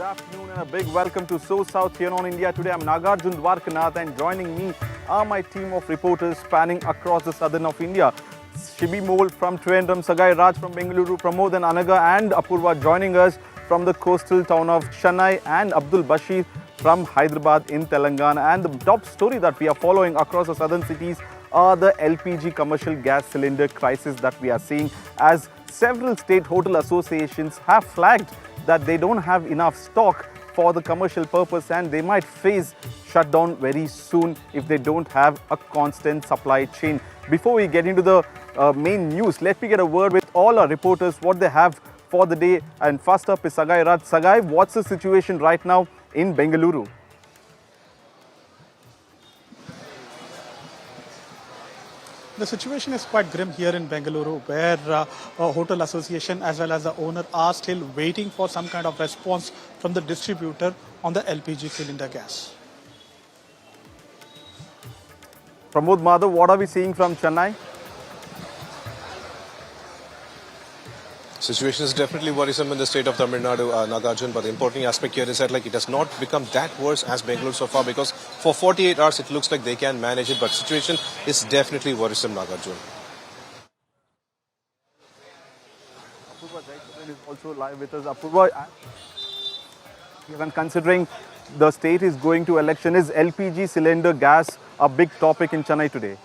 afternoon and a big welcome to So South here on India Today. I'm Nagarjun Dwarkanath and joining me are my team of reporters spanning across the southern of India. Shibi Mole from Trivandrum, Sagai Raj from Bengaluru, Pramod and Anaga and Apurva joining us from the coastal town of Chennai, and Abdul Bashir from Hyderabad in Telangana. And the top story that we are following across the southern cities are the LPG commercial gas cylinder crisis that we are seeing, as several state hotel associations have flagged that they don't have enough stock for the commercial purpose and they might face shutdown very soon if they don't have a constant supply chain. Before we get into the main news, let me get a word with all our reporters what they have for the day. And first up is Sagai Raj. Sagai, what's the situation right now in Bengaluru? The situation is quite grim here in Bengaluru, where a hotel association as well as the owner are still waiting for some kind of response from the distributor on the LPG cylinder gas. Pramod Madhav, what are we seeing from Chennai? Situation is definitely worrisome in the state of Tamil Nadu, Nagarjun, but the important aspect here is that it has not become that worse as Bengaluru so far, because for 48 hours it looks like they can manage it, but situation is definitely worrisome, Nagarjun. Apurva is also live with us. Apurva, even considering the state is going to election, is LPG cylinder gas a big topic in Chennai today?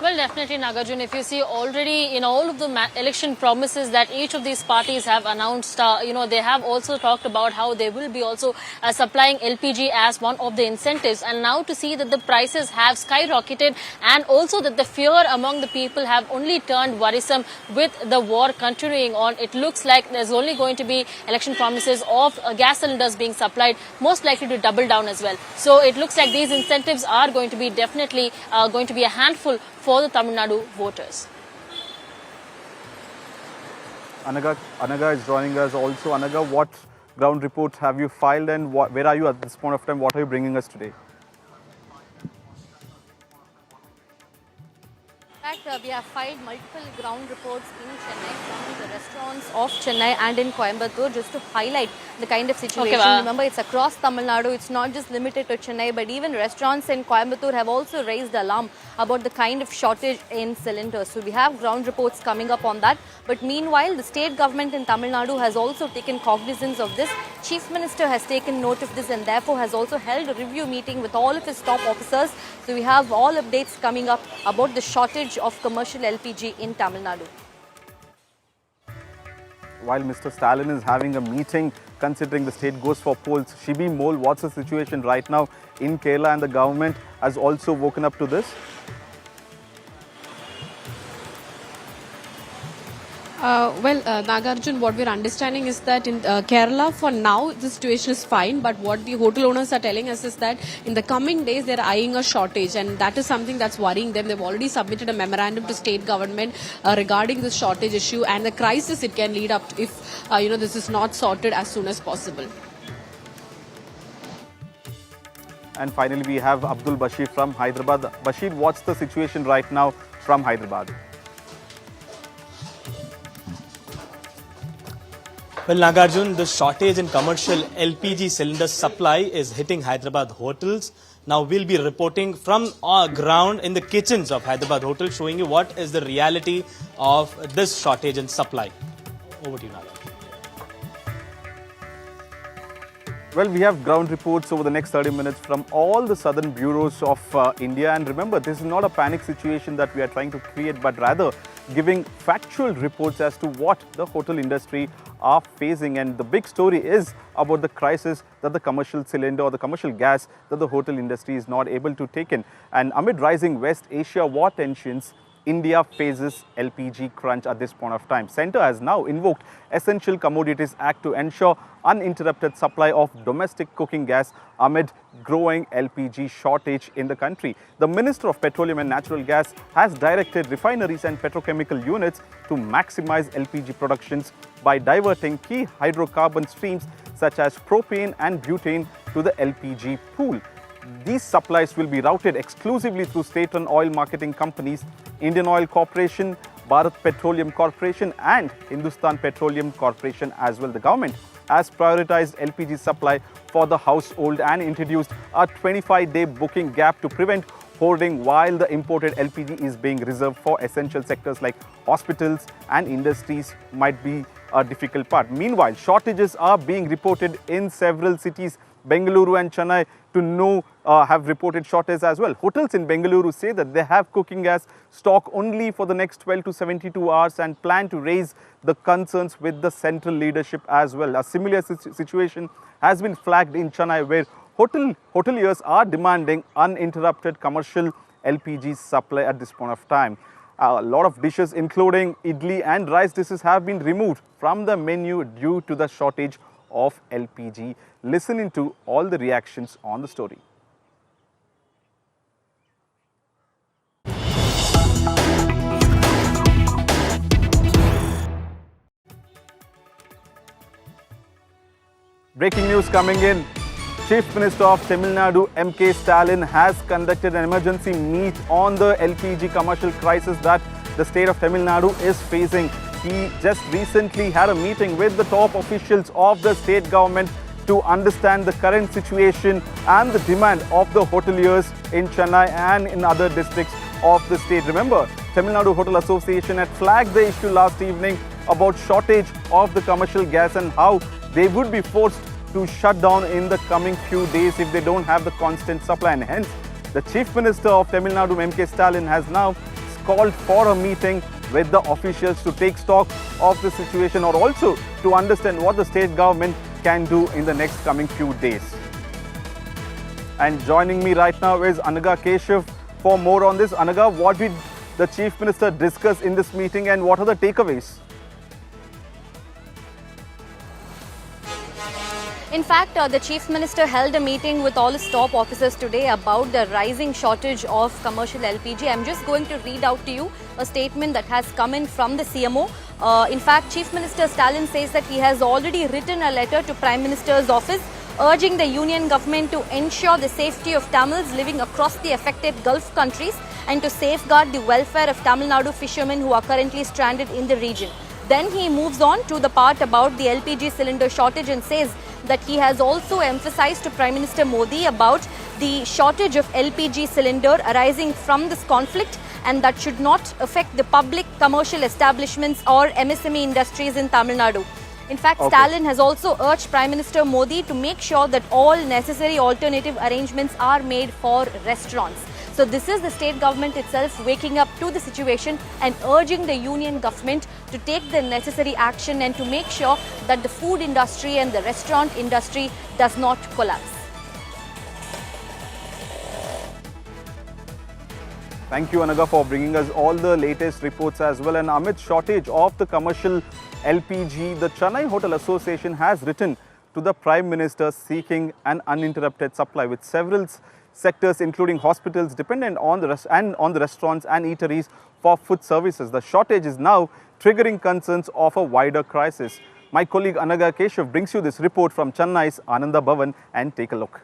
Well, definitely, Nagarjun. If you see already in all of the election promises that each of these parties have announced, they have also talked about how they will be also supplying LPG as one of the incentives. And now to see that the prices have skyrocketed and also that the fear among the people have only turned worrisome with the war continuing on, it looks like there's only going to be election promises of gas cylinders being supplied, most likely to double down as well. So it looks like these incentives are going to be definitely going to be a handful for the Tamil Nadu voters. Anaga is joining us also. Anaga, what ground reports have you filed and where are you at this point of time? What are you bringing us today? In fact, we have filed multiple ground reports in Chennai from the restaurants of Chennai and in Coimbatore just to highlight the kind of situation. Okay, Remember, it's across Tamil Nadu. It's not just limited to Chennai, but even restaurants in Coimbatore have also raised alarm about the kind of shortage in cylinders. So we have ground reports coming up on that. But meanwhile, the state government in Tamil Nadu has also taken cognizance of this. Chief Minister has taken note of this and therefore has also held a review meeting with all of his top officers. So we have all updates coming up about the shortage of commercial LPG in Tamil Nadu. While Mr. Stalin is having a meeting considering the state goes for polls, Shibi Mole, what's the situation right now in Kerala, and the government has also woken up to this? Nagarjun, what we're understanding is that in Kerala, for now, the situation is fine. But what the hotel owners are telling us is that in the coming days, they're eyeing a shortage. And that is something that's worrying them. They've already submitted a memorandum to state government regarding this shortage issue and the crisis it can lead up to if, this is not sorted as soon as possible. And finally, we have Abdul Bashir from Hyderabad. Bashir, what's the situation right now from Hyderabad? Well, Nagarjun, the shortage in commercial LPG cylinder supply is hitting Hyderabad hotels. Now we'll be reporting from our ground in the kitchens of Hyderabad hotel, showing you what is the reality of this shortage in supply. Over to you, Nagarjun. Well, we have ground reports over the next 30 minutes from all the southern bureaus of India. And remember, this is not a panic situation that we are trying to create, but rather giving factual reports as to what the hotel industry are facing. And the big story is about the crisis that the commercial cylinder or the commercial gas that the hotel industry is not able to take in. And amid rising West Asia war tensions, India faces LPG crunch at this point of time. Centre has now invoked Essential Commodities Act to ensure uninterrupted supply of domestic cooking gas amid growing LPG shortage in the country. The Minister of Petroleum and Natural Gas has directed refineries and petrochemical units to maximize LPG productions by diverting key hydrocarbon streams such as propane and butane to the LPG pool. These supplies will be routed exclusively through state-run oil marketing companies, Indian Oil Corporation Bharat Petroleum Corporation and Hindustan Petroleum Corporation as well. The government has prioritized LPG supply for the household and introduced a 25-day booking gap to prevent hoarding, while the imported LPG is being reserved for essential sectors like hospitals and industries might be a difficult part. Meanwhile, shortages are being reported in several cities. Bengaluru and Chennai have reported shortages as well. Hotels in Bengaluru say that they have cooking gas stock only for the next 12 to 72 hours and plan to raise the concerns with the central leadership as well. A similar situation has been flagged in Chennai, where hoteliers are demanding uninterrupted commercial LPG supply at this point of time. A lot of dishes including idli and rice dishes have been removed from the menu due to the shortage of LPG. Listen into all the reactions on the story. Breaking news coming in. Chief Minister of Tamil Nadu M.K. Stalin has conducted an emergency meet on the LPG commercial crisis that the state of Tamil Nadu is facing. He just recently had a meeting with the top officials of the state government to understand the current situation and the demand of the hoteliers in Chennai and in other districts of the state. Remember, Tamil Nadu Hotels Association had flagged the issue last evening about shortage of the commercial gas and how they would be forced to shut down in the coming few days if they don't have the constant supply. And hence, the Chief Minister of Tamil Nadu M.K. Stalin has now called for a meeting with the officials to take stock of the situation, or also to understand what the state government can do in the next coming few days. And joining me right now is Anaga Keshav for more on this. Anaga, what did the Chief Minister discuss in this meeting and what are the takeaways? In fact, the Chief Minister held a meeting with all his top officers today about the rising shortage of commercial LPG. I'm just going to read out to you a statement that has come in from the CMO. In fact, Chief Minister Stalin says that he has already written a letter to Prime Minister's office urging the union government to ensure the safety of Tamils living across the affected Gulf countries and to safeguard the welfare of Tamil Nadu fishermen who are currently stranded in the region. Then he moves on to the part about the LPG cylinder shortage and says that he has also emphasized to Prime Minister Modi about the shortage of LPG cylinder arising from this conflict, and that should not affect the public commercial establishments or MSME industries in Tamil Nadu. In fact, Stalin has also urged Prime Minister Modi to make sure that all necessary alternative arrangements are made for restaurants. So this is the state government itself waking up to the situation and urging the union government to take the necessary action and to make sure that the food industry and the restaurant industry does not collapse. Thank you, Anaga, for bringing us all the latest reports as well. And amid shortage of the commercial LPG, the Chennai Hotels Association has written to the Prime Minister seeking an uninterrupted supply, with several sectors including hospitals dependent on the restaurants and eateries for food services. The shortage is now triggering concerns of a wider crisis. My colleague Anaga Keshav brings you this report from Chennai's Ananda Bhavan, and take a look.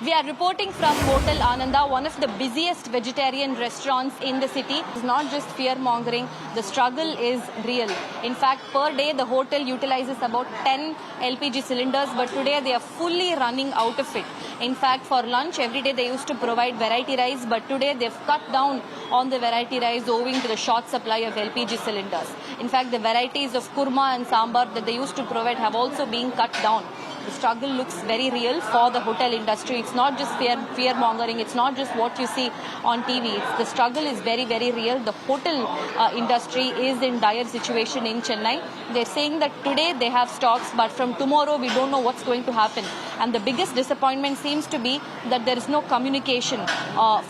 We are reporting from Hotel Ananda, one of the busiest vegetarian restaurants in the city. It's not just fear-mongering, the struggle is real. In fact, per day the hotel utilizes about 10 LPG cylinders, but today they are fully running out of it. In fact, for lunch every day they used to provide variety rice, but today they've cut down on the variety rice owing to the short supply of LPG cylinders. In fact, the varieties of korma and sambar that they used to provide have also been cut down. The struggle looks very real for the hotel industry. It's not just fear-mongering. It's not just what you see on TV. The struggle is very, very real. The hotel industry is in dire situation in Chennai. They're saying that today they have stocks, but from tomorrow we don't know what's going to happen. And the biggest disappointment seems to be that there is no communication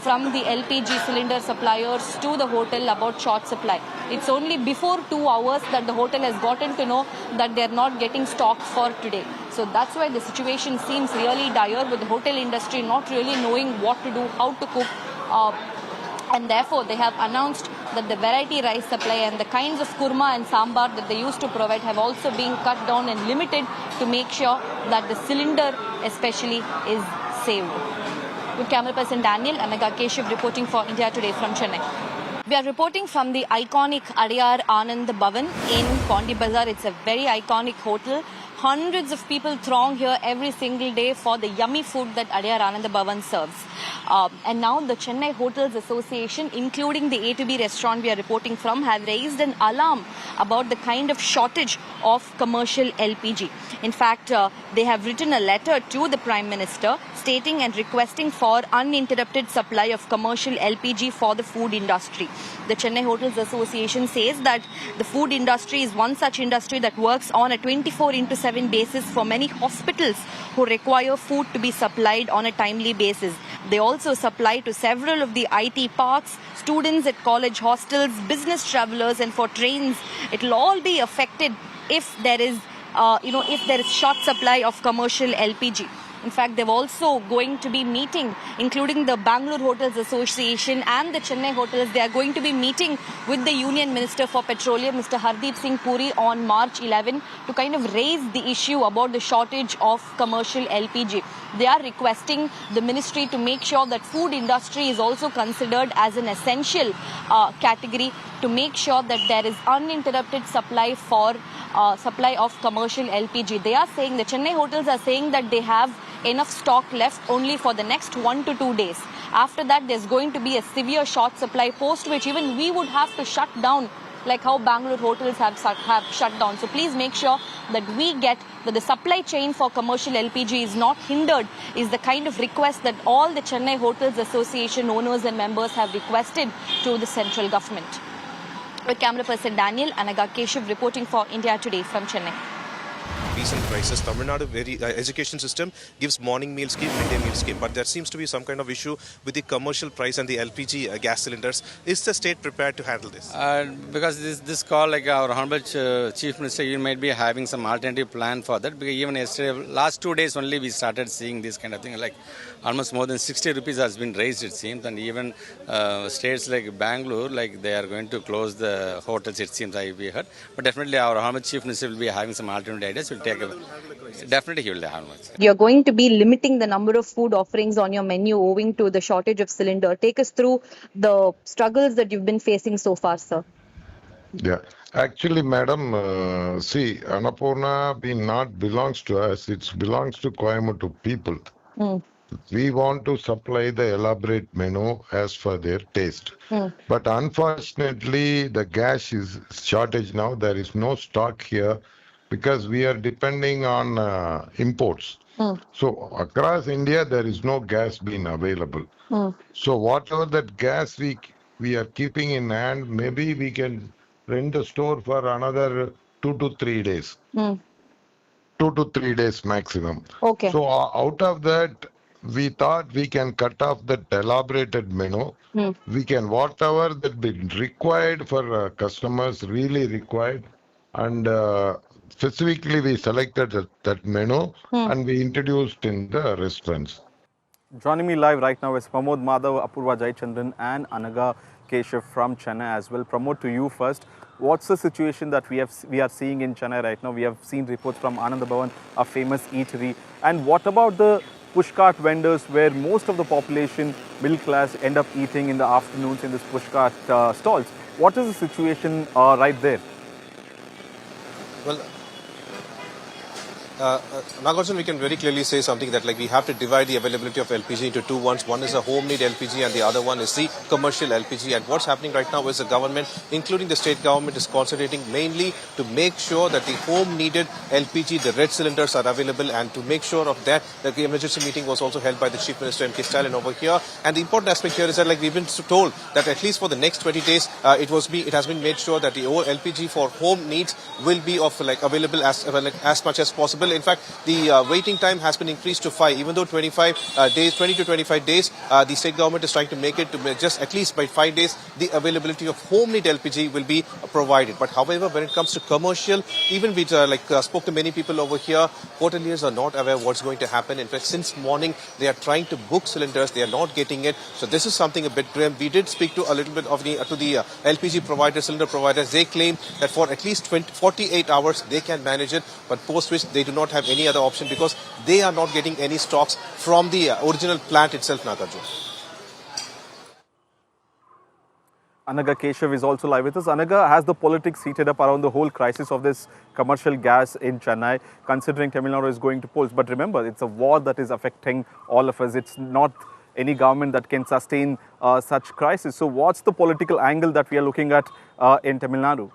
from the LPG cylinder suppliers to the hotel about short supply. It's only before 2 hours that the hotel has gotten to know that they're not getting stock for today. So that's why the situation seems really dire, with the hotel industry not really knowing what to do, how to cook. And therefore, they have announced that the variety rice supply and the kinds of korma and sambar that they used to provide have also been cut down and limited to make sure that the cylinder especially is saved. With camera person Daniel, I'm Keshav reporting for India Today from Chennai. We are reporting from the iconic Adyar Anand Bhavan in Pondi Bazaar. It's a very iconic hotel. Hundreds of people throng here every single day for the yummy food that Adyar Anand Bhavan serves. And now the Chennai Hotels Association, including the A to B restaurant we are reporting from, have raised an alarm about the kind of shortage of commercial LPG. In fact, they have written a letter to the Prime Minister stating and requesting for uninterrupted supply of commercial LPG for the food industry. The Chennai Hotels Association says that the food industry is one such industry that works on a 24/7 basis for many hospitals who require food to be supplied on a timely basis. They also supply to several of the IT parks, students at college hostels, business travelers, and for trains. It will all be affected if there is, if there is short supply of commercial LPG. In fact, they're also going to be meeting, including the Bengaluru Hotels Association and the Chennai Hotels. They are going to be meeting with the Union Minister for Petroleum, Mr. Hardeep Singh Puri, on March 11 to kind of raise the issue about the shortage of commercial LPG. They are requesting the ministry to make sure that food industry is also considered as an essential category, to make sure that there is uninterrupted supply for supply of commercial LPG. They are saying, the Chennai hotels are saying that they have enough stock left only for the next 1 to 2 days. After that, there's going to be a severe short supply, post which even we would have to shut down, like how Bengaluru hotels have shut down. So please make sure that we get that the supply chain for commercial LPG is not hindered, is the kind of request that all the Chennai Hotels Association owners and members have requested to the central government. With camera person Daniel, Anaga Keshav reporting for India Today from Chennai. Decent prices. Tamil Nadu education system gives morning meal scheme, midday meal scheme, but there seems to be some kind of issue with the commercial price and the LPG gas cylinders. Is the state prepared to handle this? Because this call, like our Honorable Chief Minister, you might be having some alternative plan for that. Because even yesterday, last 2 days only, we started seeing this kind of thing. Like almost more than 60 rupees has been raised, it seems, and even states like Bangalore, like they are going to close the hotels, it seems, we heard. But definitely, our Honorable Chief Minister will be having some alternative ideas. Definitely he will have one. You're going to be limiting the number of food offerings on your menu owing to the shortage of cylinder. Take us through the struggles that you've been facing so far, sir. Yeah, actually, madam, see, Annapurna not belongs to us. It belongs to Coimbatore people. We want to supply the elaborate menu as per their taste. But unfortunately, the gas is shortage now. There is no stock here, because we are depending on imports. So across India, there is no gas being available. So whatever that gas we are keeping in hand, maybe we can rent the store for another 2 to 3 days. 2 to 3 days maximum. Okay. So out of that, we thought we can cut off that elaborated menu. We can, whatever that be required for customers, really required, and specifically, we selected that menu and we introduced in the restaurants. Joining me live right now is Pramod Madhav, Apurva Jayachandran and Anaga Keshav from Chennai as well. Pramod, to you first. What's the situation that we are seeing in Chennai right now? We have seen reports from Anand Bhavan, a famous eatery. And what about the pushcart vendors where most of the population, middle class, end up eating in the afternoons in this pushcart stalls? What is the situation right there? Well, Nagarjun, we can very clearly say something that like we have to divide the availability of LPG into two ones. One is a home-need LPG and the other one is the commercial LPG. And what's happening right now is the government, including the state government, is concentrating mainly to make sure that the home-needed LPG, the red cylinders are available, and to make sure of that, the emergency meeting was also held by the Chief Minister M.K. Stalin over here. And the important aspect here is that like we've been told that at least for the next 20 days, it has been made sure that the LPG for home needs will be of like available as much as possible. In fact, the waiting time has been increased to 5. Even though 20 to 25 days, the state government is trying to make it to just at least by 5 days, the availability of home-need LPG will be provided. But however, when it comes to commercial, even we spoke to many people over here, hoteliers are not aware what's going to happen. In fact, since morning, they are trying to book cylinders. They are not getting it. So this is something a bit grim. We did speak to a little bit of the LPG providers, cylinder providers. They claim that for at least 48 hours, they can manage it. But post which they do do not have any other option because they are not getting any stocks from the original plant itself, Nagarjun. Anaga Keshav is also live with us. Anaga, has the politics heated up around the whole crisis of this commercial gas in Chennai, considering Tamil Nadu is going to polls? But remember, it's a war that is affecting all of us. It's not any government that can sustain such crisis. So what's the political angle that we are looking at in Tamil Nadu?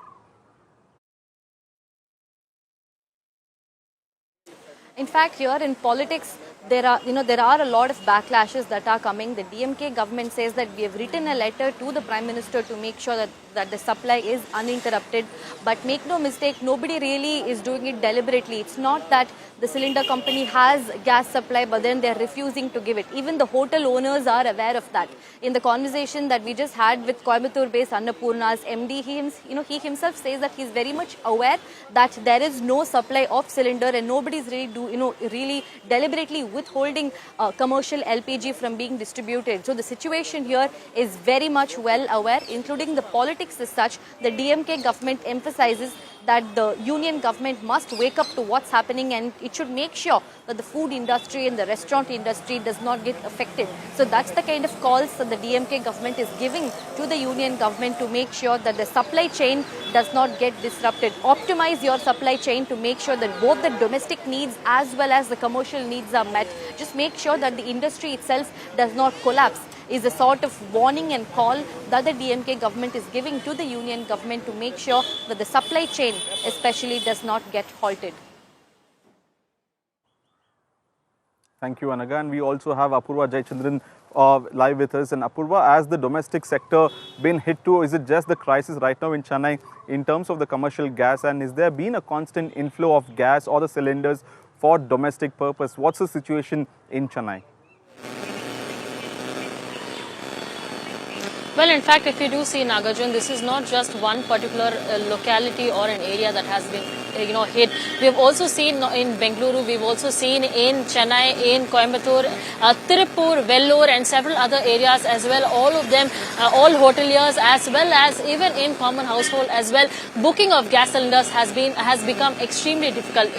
In fact, here in politics, there are a lot of backlashes that are coming. The DMK government says that we have written a letter to the Prime Minister to make sure that the supply is uninterrupted. But make no mistake, nobody really is doing it deliberately. It's not that the cylinder company has gas supply, but then they're refusing to give it. Even the hotel owners are aware of that. In the conversation that we just had with Coimbatore-based Annapurna's MD, he himself says that he's very much aware that there is no supply of cylinder and nobody's really deliberately withholding commercial LPG from being distributed. So the situation here is very much well aware, including the politics as such. The DMK government emphasizes that the union government must wake up to what's happening and it should make sure that the food industry and the restaurant industry does not get affected. So that's the kind of calls that the DMK government is giving to the union government to make sure that the supply chain does not get disrupted. Optimize your supply chain to make sure that both the domestic needs as well as the commercial needs are met. Just make sure that the industry itself does not collapse, is a sort of warning and call that the DMK government is giving to the union government to make sure that the supply chain especially does not get halted. Thank you, Anaga. And we also have Apurva Jayachandran live with us. And Apurva, has the domestic sector been hit too? Is it just the crisis right now in Chennai in terms of the commercial gas? And is there been a constant inflow of gas or the cylinders for domestic purpose? What's the situation in Chennai? Well, in fact, if you do see, Nagarjun, this is not just one particular locality or an area that has been hit. We have also seen in Bengaluru, we've also seen in Chennai, in Coimbatore, Tirupur, Vellore and several other areas as well. All of them, all hoteliers as well as even in common household as well. Booking of gas cylinders has become extremely difficult.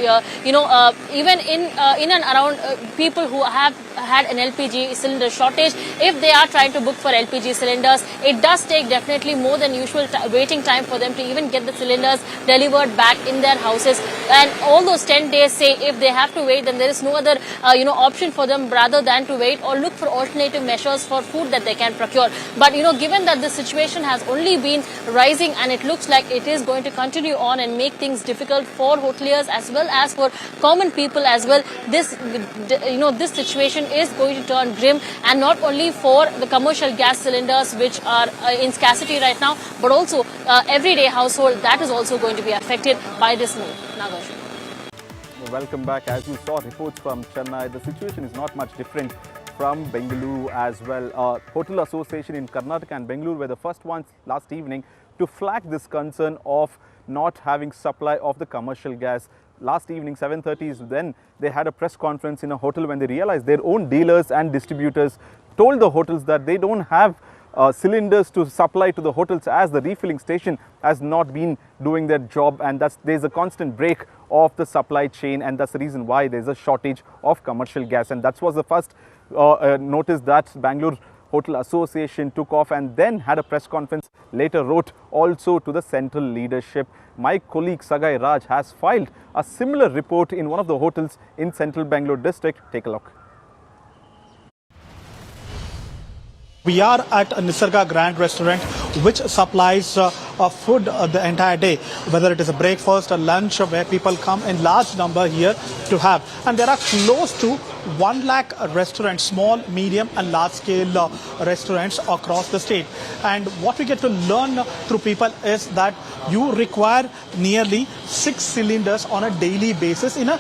Even in and around people who have had an LPG cylinder shortage, if they are trying to book for LPG cylinders, it does take definitely more than usual waiting time for them to even get the cylinders delivered back in their houses. And all those 10 days, say, if they have to wait, then there is no other option for them rather than to wait or look for alternative measures for food that they can procure. But given that the situation has only been rising and it looks like it is going to continue on and make things difficult for hoteliers as well as for common people as well, this situation is going to turn grim, and not only for the commercial gas cylinders which are in scarcity right now, but also everyday household that is also going to be affected by this move. Nagarjun. Welcome back. As you saw reports from Chennai, the situation is not much different from Bengaluru as well. Hotel Association in Karnataka and Bengaluru were the first ones last evening to flag this concern of not having supply of the commercial gas. Last evening, 7:30 is when they had a press conference in a hotel when they realized their own dealers and distributors told the hotels that they don't have cylinders to supply to the hotels as the refilling station has not been doing their job, and there's a constant break of the supply chain, and that's the reason why there's a shortage of commercial gas. And that was the first notice that Bangalore Hotel Association took off, and then had a press conference, later wrote also to the central leadership. My colleague Sagai Raj has filed a similar report in one of the hotels in central Bangalore district. Take a look. We are at a Nisarga Grand Restaurant, which supplies food the entire day, whether it is a breakfast or lunch, where people come in large number here to have. And there are close to 1 lakh restaurants, small, medium and large scale restaurants across the state. And what we get to learn through people is that you require nearly 6 cylinders on a daily basis in a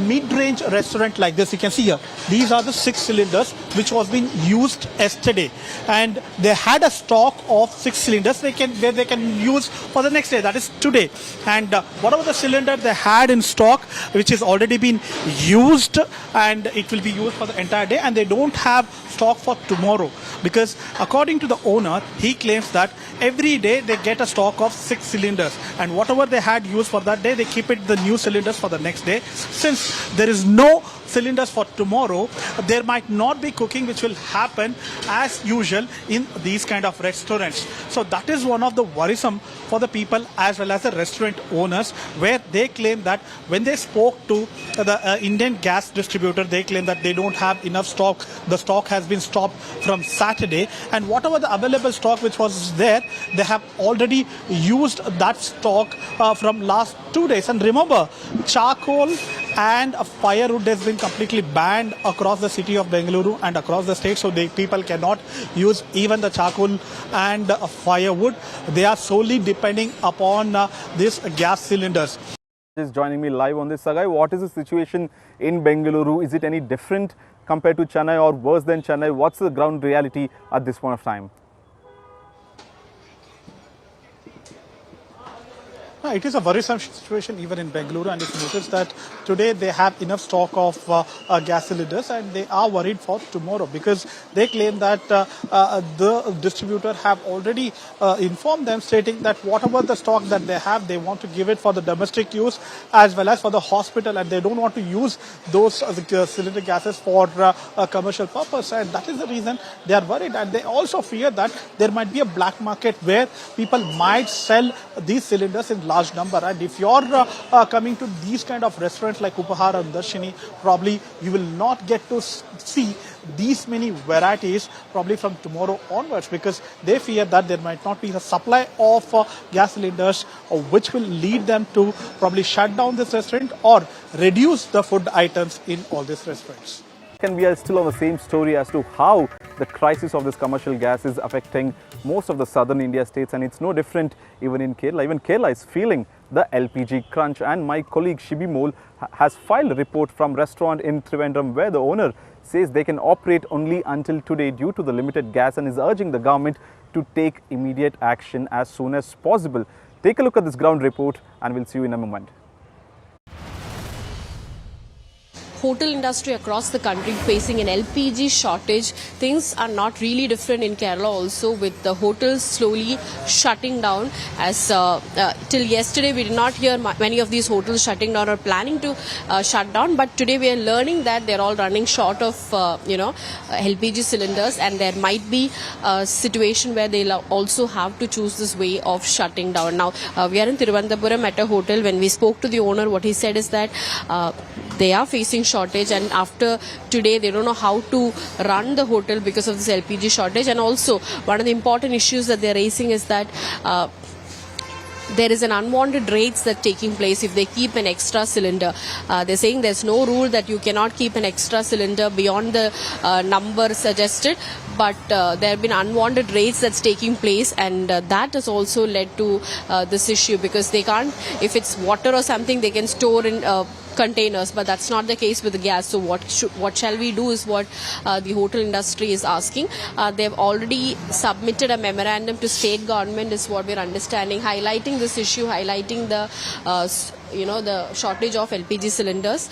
mid-range restaurant like this. You can see here, these are the 6 cylinders which was being used yesterday, and they had a stock of 6 cylinders where they can use for the next day, that is today. And whatever the cylinder they had in stock, which is already been used, and it will be used for the entire day, and they don't have stock for tomorrow, because according to the owner, he claims that every day they get a stock of 6 cylinders, and whatever they had used for that day, they keep it the new cylinders for the next day. Since there is no cylinders for tomorrow, there might not be cooking which will happen as usual in these kind of restaurants. So that is one of the worrisome for the people as well as the restaurant owners, where they claim that when they spoke to the Indian gas distributor, they claim that they don't have enough stock. The stock has been stopped from Saturday, and whatever the available stock which was there, they have already used that stock from last 2 days. And remember, charcoal and firewood has been completely banned across the city of Bengaluru and across the state, so people cannot use even the charcoal and firewood. They are solely depending upon these gas cylinders. Is joining me live on this. Sagai, what is the situation in Bengaluru? Is it any different compared to Chennai or worse than Chennai? What's the ground reality at this point of time? It is a worrisome situation even in Bengaluru, and if you notice that today they have enough stock of gas cylinders, and they are worried for tomorrow, because they claim that the distributor have already informed them, stating that whatever the stock that they have, they want to give it for the domestic use as well as for the hospital, and they don't want to use those cylinder gases for a commercial purpose, and that is the reason they are worried. And they also fear that there might be a black market where people might sell these cylinders in large number. And if you're coming to these kind of restaurants like Upahar and Darshini, probably you will not get to see these many varieties probably from tomorrow onwards, because they fear that there might not be a supply of gas cylinders, which will lead them to probably shut down this restaurant or reduce the food items in all these restaurants. And we are still on the same story as to how the crisis of this commercial gas is affecting most of the southern India states, and it's no different even in Kerala. Even Kerala is feeling the LPG crunch, and my colleague Shibi Mole has filed a report from restaurant in Trivandrum where the owner says they can operate only until today due to the limited gas, and is urging the government to take immediate action as soon as possible. Take a look at this ground report and we'll see you in a moment. Hotel industry across the country facing an LPG shortage. Things are not really different in Kerala also, with the hotels slowly shutting down. As till yesterday we did not hear many of these hotels shutting down or planning to shut down, but today we are learning that they're all running short of LPG cylinders, and there might be a situation where they'll also have to choose this way of shutting down. Now we are in Trivandrum at a hotel. When we spoke to the owner, what he said is that they are facing shortage, and after today they don't know how to run the hotel because of this LPG shortage. And also one of the important issues that they're raising is that there is an unwanted rates that taking place if they keep an extra cylinder. They're saying there's no rule that you cannot keep an extra cylinder beyond the number suggested, but there have been unwanted rates that's taking place, and that has also led to this issue, because they can't, if it's water or something, they can store in containers, but that's not the case with the gas. So what shall we do is what the hotel industry is asking. They've already submitted a memorandum to state government, is what we're understanding, highlighting this issue, highlighting the the shortage of LPG cylinders.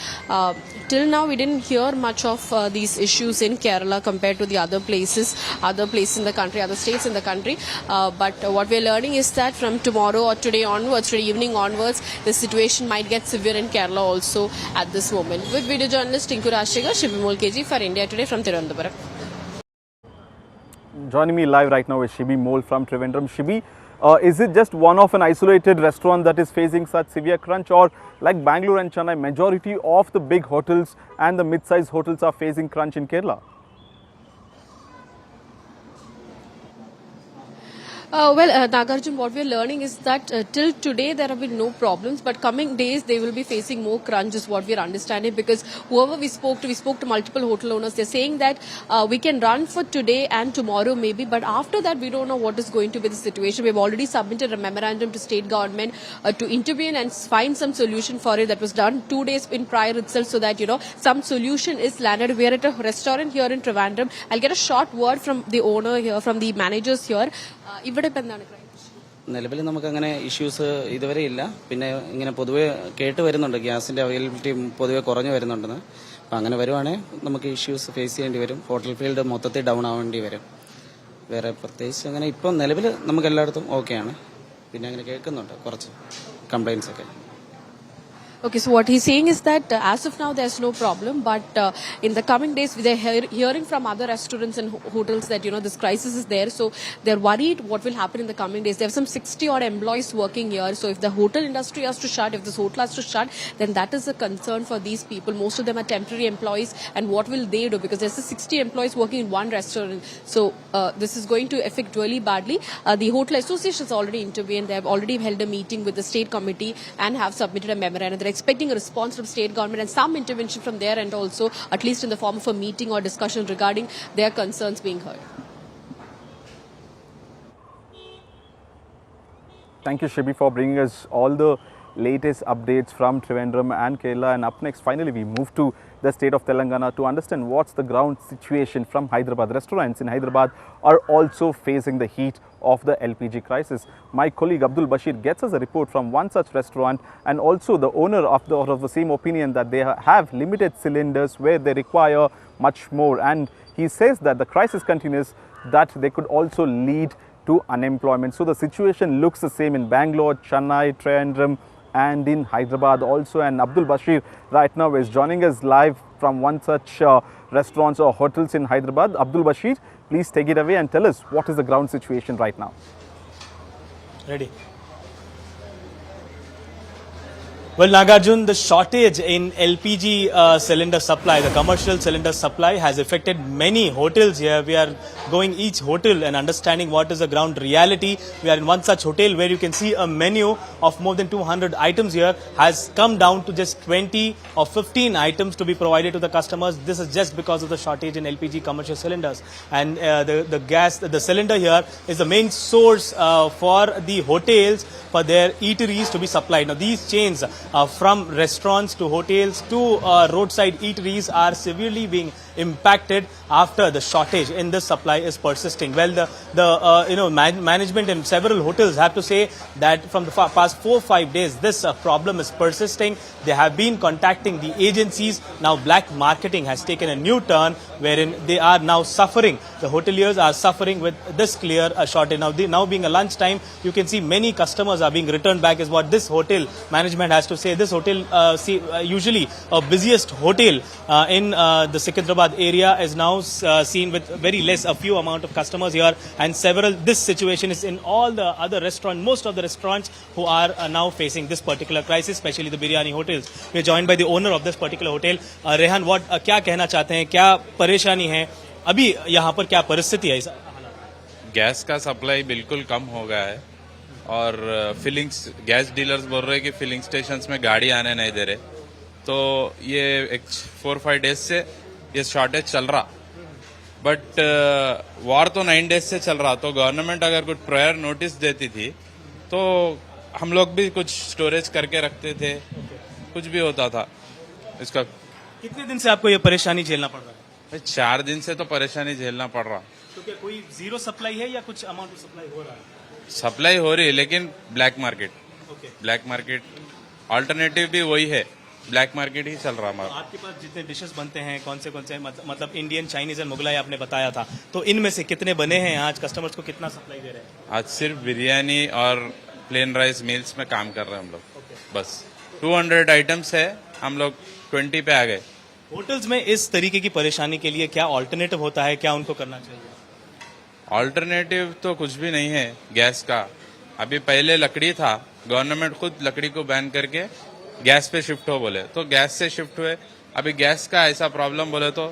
Till now we didn't hear much of these issues in Kerala compared to the other places in the country, other states in the country. But what we're learning is that from tomorrow or today onwards, today evening onwards, the situation might get severe in Kerala also at this moment. With video journalist Tinku Rashtriga, Shibimol KG for India Today from Trivandrum. Joining me live right now is Shibi Mole from Trivandrum. Shibi, is it just one of an isolated restaurant that is facing such severe crunch, or like Bengaluru and Chennai, majority of the big hotels and the mid-sized hotels are facing crunch in Kerala? Nagarjun, what we're learning is that till today there have been no problems, but coming days they will be facing more crunch is what we're understanding, because whoever we spoke to multiple hotel owners. They're saying that we can run for today and tomorrow maybe, but after that we don't know what is going to be the situation. We've already submitted a memorandum to state government to intervene and find some solution for it. That was done 2 days in prior itself, so that some solution is landed. We're at a restaurant here in Trivandrum. I'll get a short word from the owner here, from the managers here. നിലവിൽ നമുക്കങ്ങനെ issues ഇതുവരെ ഇല്ല. പിന്നെ ഇങ്ങനെ പൊതുവെ കേട്ട് വരുന്നുണ്ട് ഗ്യാസിന്റെ അവൈലബിലിറ്റി പൊതുവെ കുറഞ്ഞു വരുന്നുണ്ടെന്ന്. അപ്പം അങ്ങനെ വരുവാണെങ്കിൽ നമുക്ക് ഇഷ്യൂസ് ഫേസ് ചെയ്യേണ്ടി വരും. ഹോട്ടൽ ഫീൽഡ് മൊത്തത്തിൽ ഡൗൺ ആവേണ്ടി വരും. വേറെ പ്രത്യേകിച്ച് അങ്ങനെ ഇപ്പം നിലവിൽ നമുക്ക് എല്ലായിടത്തും ഓക്കെയാണ്. പിന്നെ അങ്ങനെ കേൾക്കുന്നുണ്ട് കുറച്ച് കംപ്ലയിൻസ് ഒക്കെ. Okay, so what he's saying is that as of now there's no problem, but in the coming days they're hearing from other restaurants and hotels that this crisis is there, so they're worried what will happen in the coming days. There are some 60 odd employees working here, so if the hotel industry has to shut, if this hotel has to shut, then that is a concern for these people. Most of them are temporary employees, and what will they do, because there's 60 employees working in one restaurant, so this is going to affect really badly. The hotel association has already intervened. They have already held a meeting with the state committee and have submitted a memorandum. They're expecting a response from state government and some intervention from there, and also at least in the form of a meeting or discussion regarding their concerns being heard. Thank you, Shibi, for bringing us all the latest updates from Trivandrum and Kerala. And up next, finally, we move to the state of Telangana to understand what's the ground situation from Hyderabad. Restaurants in Hyderabad are also facing the heat of the LPG crisis. My colleague Abdul Bashir gets us a report from one such restaurant, and also the owner of the same opinion that they have limited cylinders where they require much more. And he says that the crisis continues, that they could also lead to unemployment. So the situation looks the same in Bangalore, Chennai, Trivandrum and in Hyderabad also. And Abdul Bashir right now is joining us live from one such restaurants or hotels in Hyderabad. Abdul Bashir, please take it away and tell us what is the ground situation right now. Ready. Well, Nagarjun, the shortage in LPG cylinder supply, the commercial cylinder supply, has affected many hotels here. We are going each hotel and understanding what is the ground reality. We are in one such hotel where you can see a menu of more than 200 items here has come down to just 20 or 15 items to be provided to the customers. This is just because of the shortage in LPG commercial cylinders. And the cylinder here is the main source for the hotels for their eateries to be supplied. Now, these chains from restaurants to hotels to roadside eateries are severely being impacted after the shortage in this supply is persisting. Well, the management in several hotels have to say that from the past 4-5 days, this problem is persisting. They have been contacting the agencies. Now, black marketing has taken a new turn, wherein they are now suffering. The hoteliers are suffering with this clear shortage. Now being a lunchtime, you can see many customers are being returned back, is what this hotel management has to say. This hotel, usually a busiest hotel in the Secunderabad area, is now seen with very less, a few amount of customers here, and this situation is in all the other restaurants, most of the restaurants who are now facing this particular crisis, especially the biryani hotels. We are joined by the owner of this particular hotel. Rehan, क्या कहना चाहते हैं, क्या परेशानी है अभी यहाँ पर, क्या परिस्थिति है? गैस का सप्लाई बिल्कुल कम हो गया है, और गैस डीलर्स बोल रहे हैं कि फिलिंग स्टेशंस में गाड़ी आने नहीं दे रहे. तो ये 4-5 डेज से ये शॉर्टेज चल रहा, बट वॉर तो 9 डेज से चल रहा. तो गवर्नमेंट अगर कुछ प्रायर नोटिस देती थी तो हम लोग भी कुछ स्टोरेज करके रखते थे, कुछ भी होता था. इसका कितने दिन से आपको ये परेशानी झेलना पड़ रहा है? 4 दिन से तो परेशानी झेलना पड़ रहा. तो क्या कोई जीरो सप्लाई है या कुछ अमाउंट सप्लाई हो रहा है? सप्लाई हो रही है, लेकिन ब्लैक मार्केट ऑल्टरनेटिव भी वही है, ब्लैक मार्केट ही चल रहा हमारा. आपके पास जितने डिशेस बनते हैं कौन से मतलब इंडियन, चाइनीज एंड मुगलाई आपने बताया था, तो इनमें से कितने बने हैं आज? कस्टमर्स को कितना सप्लाई दे रहे हैं? आज सिर्फ बिरयानी और प्लेन राइस मील्स में काम कर रहे हैं हम लोग. बस 200 आइटम्स है, हम लोग 20 पे आ गए. होटल्स में इस तरीके की परेशानी के लिए क्या ऑल्टरनेटिव होता है, क्या उनको करना चाहिए? ऑल्टरनेटिव तो कुछ भी नहीं है गैस का. अभी पहले लकड़ी था, गवर्नमेंट खुद लकड़ी को बैन करके गैस पे शिफ्ट हो बोले, तो गैस से शिफ्ट हुए. अभी गैस का ऐसा प्रॉब्लम बोले तो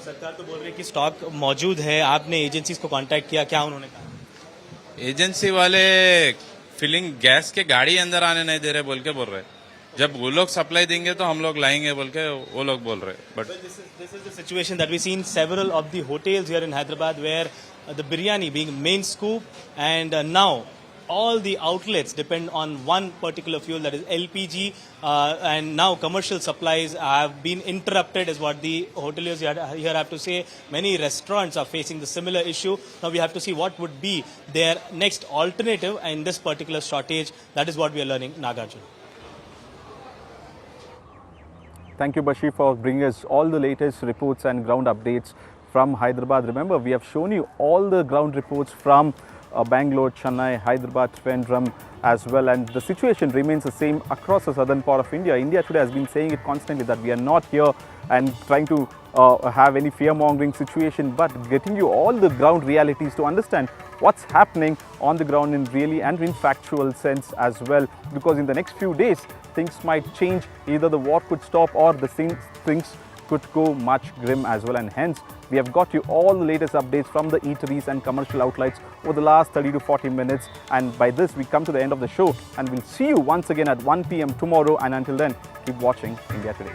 सरकार तो बोल रही है कि स्टॉक मौजूद है. आपने एजेंसीज को कांटेक्ट किया, क्या उन्होंने कहा? एजेंसी वाले फिलिंग गैस के गाड़ी अंदर आने नहीं दे रहे बोल के बोल रहे. जब वो लोग सप्लाई देंगे तो हम लोग लाएंगे बोल के वो लोग बोल रहे. But this is the situation that we see in several of the hotels here in Hyderabad, where the biryani being main scoop, and now all the outlets depend on one particular fuel, that is LPG, and now commercial supplies have been interrupted is what the hoteliers here have to say. Many restaurants are facing the similar issue. Now we have to see what would be their next alternative in this particular shortage. That is what we are learning, Nagarjun. Thank you, Bashir, for bringing us all the latest reports and ground updates from Hyderabad. Remember, we have shown you all the ground reports from Bangalore, Chennai, Hyderabad, Trivandrum as well, and the situation remains the same across the southern part of India. India Today has been saying it constantly that we are not here and trying to have any fear-mongering situation, but getting you all the ground realities to understand what's happening on the ground in really and in factual sense as well, because in the next few days things might change. Either the war could stop or the things could go much grim as well, and hence we have got you all the latest updates from the eateries and commercial outlets over the last 30 to 40 minutes. And by this we come to the end of the show, and we'll see you once again at 1 p.m. tomorrow, and until then keep watching India Today.